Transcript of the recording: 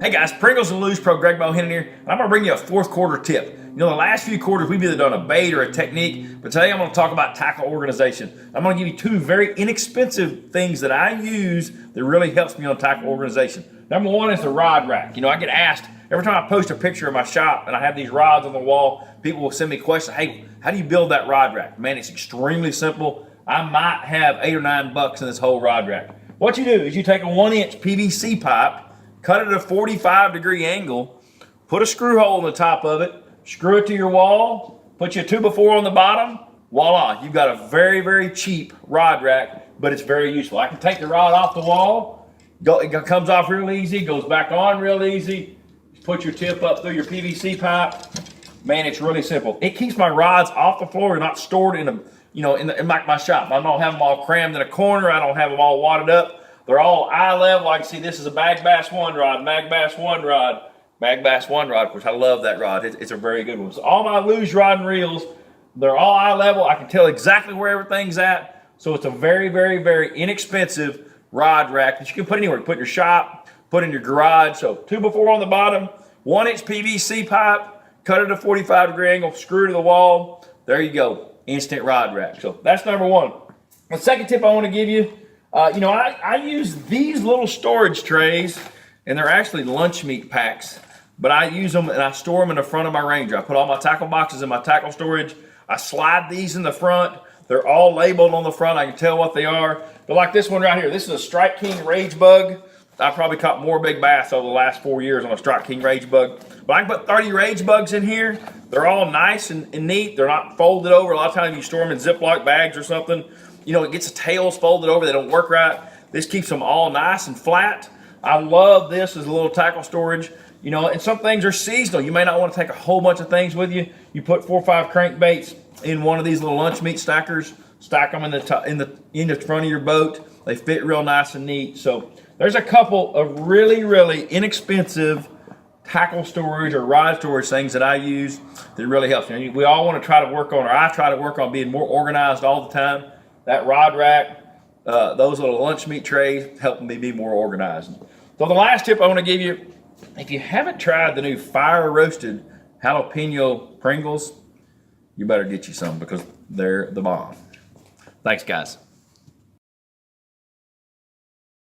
Hey guys, Pringles and Luge Pro, Greg Bohannan here, and I'm going to bring you a fourth quarter tip. You know, the last few quarters we've either done a bait or a technique, but today I'm going to talk about tackle organization. I'm going to give you two very inexpensive things that I use that really helps me on tackle organization. Number one is the rod rack. You know, I get asked, every time I post a picture of my shop and I have these rods on the wall, people will send me questions, hey, how do you build that rod rack? Man, it's extremely simple. I might have $8 or $9 in this whole rod rack. What you do is you take a 1-inch PVC pipe, cut it at a 45-degree angle, put a screw hole in the top of it, screw it to your wall, put your 2x4 on the bottom, voila, you've got a very, very cheap rod rack, but it's very useful. I can take the rod off the wall, it comes off real easy, goes back on real easy, put your tip up through your PVC pipe. Man, it's really simple. It keeps my rods off the floor and not stored in my shop. I don't have them all crammed in a corner, I don't have them all wadded up. They're all eye level. I can see this is a Mag Bass 1 rod, Mag Bass 1 rod, Mag Bass 1 rod. Of course, I love that rod. It's a very good one. So all my luge rod and reels, they're all eye level. I can tell exactly where everything's at. So it's a very, very, very inexpensive rod rack that you can put anywhere. Put in your shop, put in your garage. So 2x4 on the bottom, 1-inch PVC pipe, cut it at a 45-degree angle, screw to the wall. There you go, instant rod rack. So that's number one. The second tip I want to give you, I use these little storage trays, and they're actually lunch meat packs, but I use them and I store them in the front of my Ranger. I put all my tackle boxes in my tackle storage. I slide these in the front. They're all labeled on the front. I can tell what they are. But like this one right here, this is a Strike King Rage Bug. I probably caught more big bass over the last 4 years on a Strike King Rage Bug. But I can put 30 Rage Bugs in here. They're all nice and neat. They're not folded over. A lot of times you store them in Ziploc bags or something. You know, it gets the tails folded over. They don't work right. This keeps them all nice and flat. I love this as a little tackle storage. You know, and some things are seasonal. You may not want to take a whole bunch of things with you. You put 4 or 5 crankbaits in one of these little lunch meat stackers. Stack them in the front of your boat. They fit real nice and neat. So there's a couple of really, really inexpensive tackle storage or rod storage things that I use that really helps me. We all want to try to work on, or I try to work on being more organized all the time. That rod rack, those little lunch meat trays help me be more organized. So the last tip I want to give you, if you haven't tried the new fire roasted jalapeno Pringles, you better get you some because they're the bomb. Thanks, guys.